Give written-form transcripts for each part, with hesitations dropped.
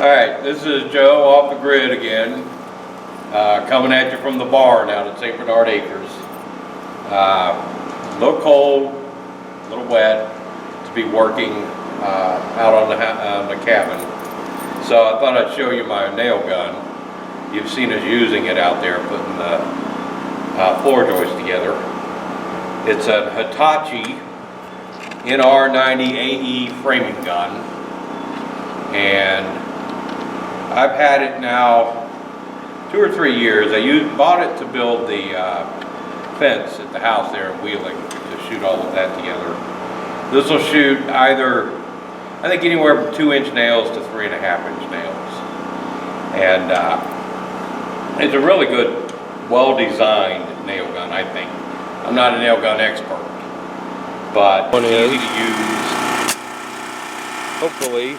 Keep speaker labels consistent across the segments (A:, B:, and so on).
A: Alright, this is Joe off the grid again, coming at you from the barn out at St. Bernard Acres. A little cold, a little wet to be working out on the cabin. So I thought I'd show you my nail gun. You've seen us using it out there putting the floor joists together. It's a Hitachi NR 90 AE framing gun, and I've had it now 2 or 3 years. I bought it to build the fence at the house there in Wheeling, to shoot all of that together. This will shoot either, I think, anywhere from 2-inch nails to 3.5-inch nails. And it's a really good, well-designed nail gun, I think. I'm not a nail gun expert, but it's easy to use. Hopefully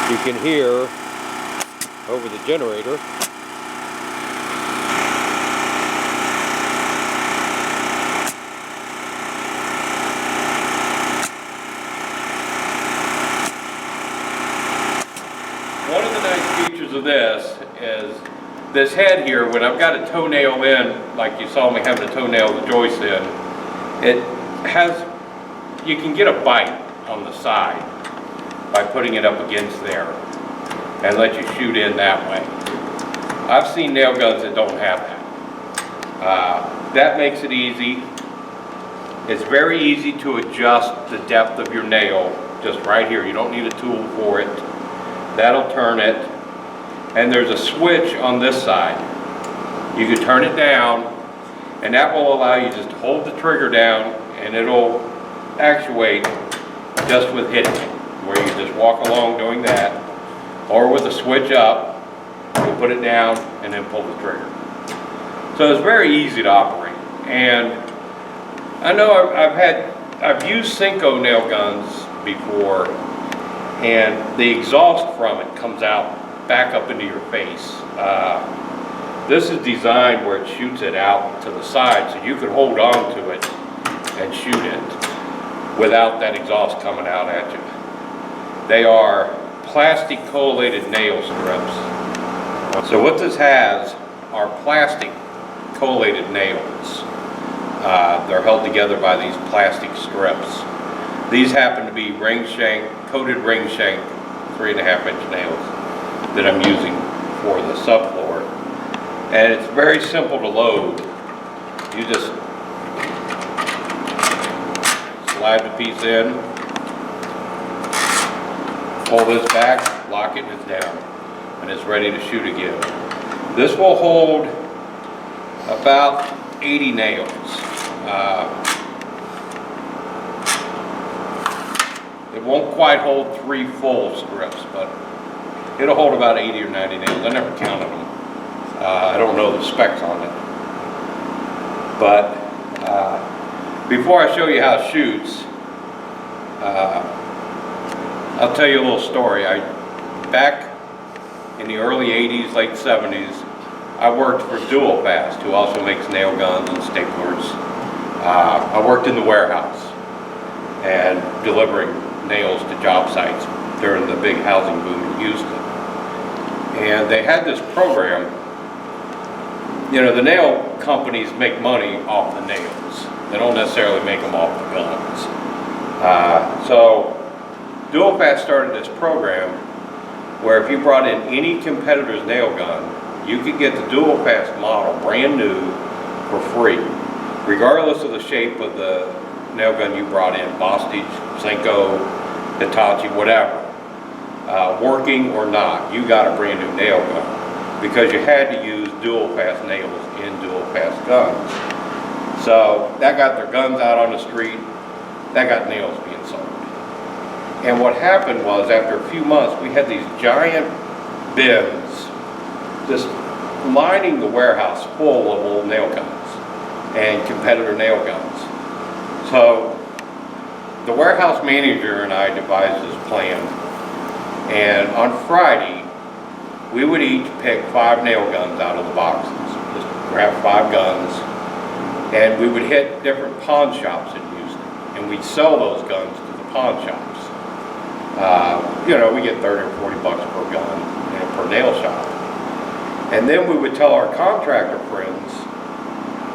A: you can hear over the generator. One of the nice features of this is this head here. When I've got a toenail in, like you saw me having a toenail the joist in, it has, you can get a bite on the side by putting it up against there and let you shoot in that way. I've seen nail guns that don't have that. That makes it easy. It's very easy to adjust the depth of your nail just right here. You don't need a tool for it. That'll turn it. And there's a switch on this side. You can turn it down, and that will allow you just to hold the trigger down, and it'll actuate just with hitting it, where you just walk along doing that, or with the switch up, you put it down and then pull the trigger. So it's very easy to operate. And I know I've used Cinco nail guns before, and the exhaust from it comes out back up into your face. This is designed where it shoots it out to the side, so you can hold on to it and shoot it without that exhaust coming out at you. They are plastic collated nail strips. So what this has are plastic collated nails. They're held together by these plastic strips. These happen to be ring shank, coated ring shank, 3.5-inch nails that I'm using for the subfloor. And it's very simple to load. You just slide the piece in, pull this back, lock it, and it's down. And it's ready to shoot again. This will hold about 80 nails. It won't quite hold 3 full strips, but it'll hold about 80 or 90 nails. I never counted them. I don't know the specs on it. But before I show you how it shoots, I'll tell you a little story. Back in the early 80s, late 70s, I worked for Dual Fast, who also makes nail guns and staplers. I worked in the warehouse and delivering nails to job sites during the big housing boom in Houston. And they had this program. You know, the nail companies make money off the nails. They don't necessarily make them off the guns. So Dual Fast started this program where if you brought in any competitor's nail gun, you could get the Dual Fast model brand new for free, regardless of the shape of the nail gun you brought in, Bostage, Cinco, Hitachi, whatever. Working or not, you got a brand new nail gun because you had to use Dual Fast nails in Dual Fast guns. So that got their guns out on the street, that got nails being sold. And what happened was, after a few months, we had these giant bins just lining the warehouse full of old nail guns and competitor nail guns. So the warehouse manager and I devised this plan, and on Friday we would each pick 5 nail guns out of the boxes. Just grab 5 guns, and we would hit different pawn shops in Houston, and we'd sell those guns to the pawn shops. You know, we get 30 or 40 bucks per gun, you know, per nail shop. And then we would tell our contractor friends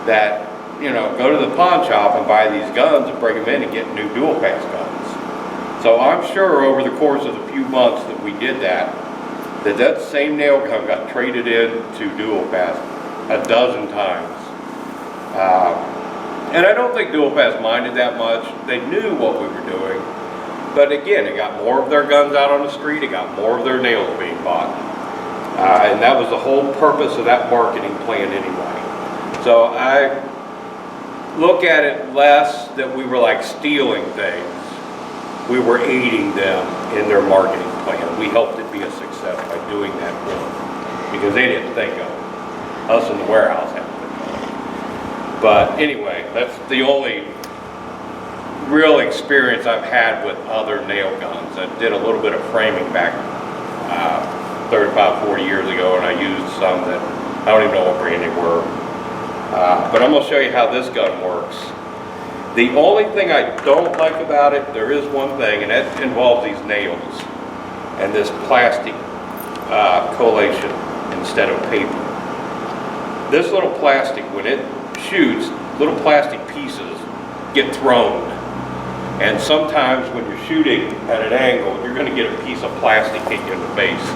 A: that, you know, go to the pawn shop and buy these guns and bring them in and get new dual pass guns. So I'm sure over the course of the few months that we did that, that same nail gun got traded in to dual pass a dozen times. And I don't think dual pass minded that much. They knew what we were doing. But again, it got more of their guns out on the street, it got more of their nails being bought. And that was the whole purpose of that marketing plan anyway. So I look at it less that we were like stealing things. We were aiding them in their marketing plan. We helped it be a success by doing that for them. Because they didn't think of it. Us in the warehouse had to think of it. But anyway, that's the only real experience I've had with other nail guns. I did a little bit of framing back 35, 40 years ago, and I used some that I don't even know what brand they were. But I'm going to show you how this gun works. The only thing I don't like about it, there is one thing, and that involves these nails and this plastic collation instead of paper. This little plastic, when it shoots, little plastic pieces get thrown. And sometimes when you're shooting at an angle, you're going to get a piece of plastic hit you in the face.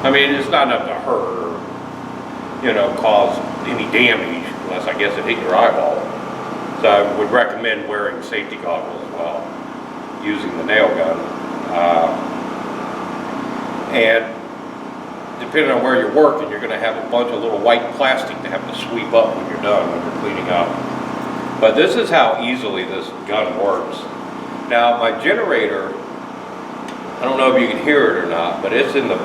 A: I mean, it's not enough to hurt or, you know, cause any damage, unless I guess it hit your eyeball. So I would recommend wearing safety goggles as well, using the nail gun. And depending on where you're working, you're going to have a bunch of little white plastic to have to sweep up when you're done, when you're cleaning up. But this is how easily this gun works. Now my generator, I don't know if you can hear it or not, but it's in the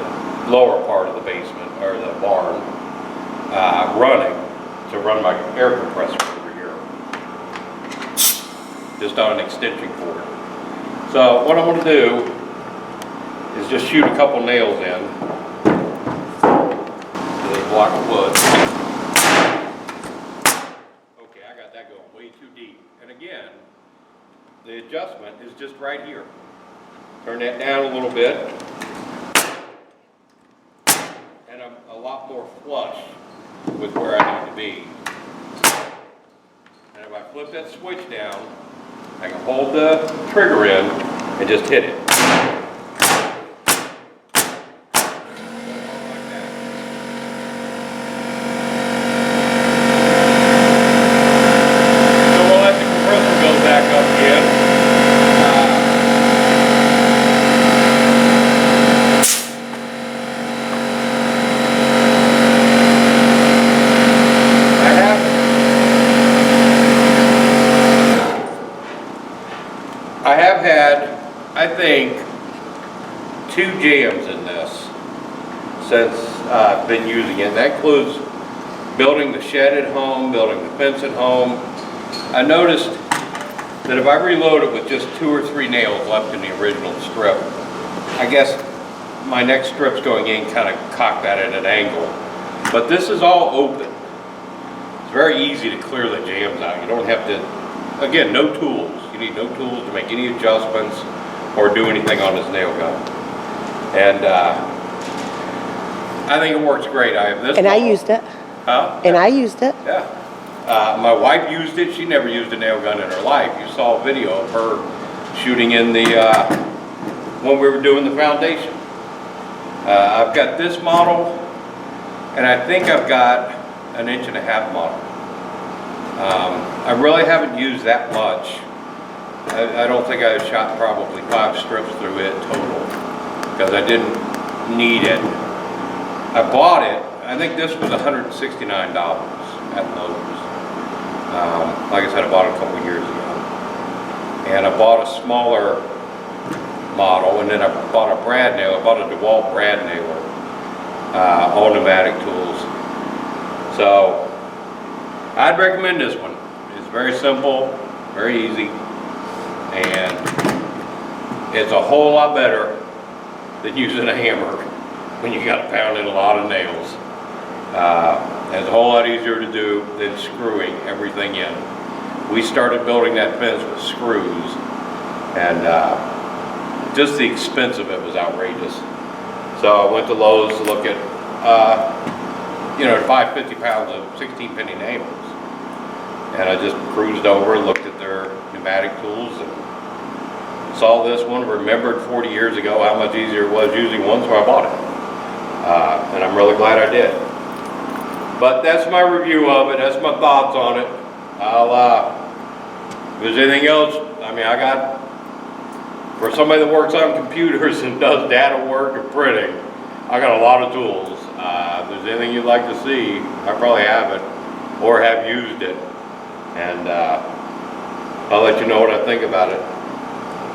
A: lower part of the basement, or the barn, running to run my air compressor over here, just on an extension cord. So what I'm going to do is just shoot a couple nails in to this block of wood. Okay, I got that going way too deep. And again, the adjustment is just right here. Turn that down a little bit. And I'm a lot more flush with where I need to be. And if I flip that switch down, I can hold the trigger in and just hit it. I have had, I think, 2 jams in this since I've been using it. And that includes building the shed at home, building the fence at home. I noticed that if I reload it with just 2 or 3 nails left in the original strip, I guess my next strip's going in kind of cocked that at an angle. But this is all open. It's very easy to clear the jams out. You don't have to, again, no tools. You need no tools to make any adjustments or do anything on this nail gun. And I think it works great. I have this. And model.
B: I used it.
A: Huh?
B: And I used it.
A: Yeah. My wife used it. She never used a nail gun in her life. You saw a video of her shooting in the, when we were doing the foundation. I've got this model, and I think I've got an 1.5 inch model. I really haven't used that much. I don't think I shot probably 5 strips through it total, because I didn't need it. I bought it, I think this was $169 at Lowe's. Like I said, I bought it a couple years ago. And I bought a smaller model, and then I bought a brad nail. I bought a DeWalt brad nailer, all pneumatic tools. So I'd recommend this one. It's very simple, very easy, and it's a whole lot better than using a hammer when you got to pound in a lot of nails. It's a whole lot easier to do than screwing everything in. We started building that fence with screws, and just the expense of it was outrageous. So I went to Lowe's to look at, you know, to buy 50 pounds of 16 penny nails. And I just cruised over and looked at their pneumatic tools and saw this one, remembered 40 years ago how much easier it was using one, so I bought it. And I'm really glad I did. But that's my review of it, that's my thoughts on it. If there's anything else, I mean, for somebody that works on computers and does data work and printing, I got a lot of tools. If there's anything you'd like to see, I probably have it or have used it. And I'll let you know what I think about it.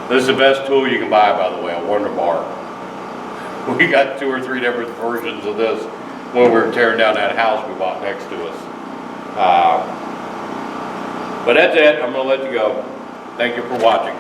A: This is the best tool you can buy, by the way, a Wonder Bar. We got 2 or 3 different versions of this when we were tearing down that house we bought next to us. But that's it, I'm gonna let you go. Thank you for watching.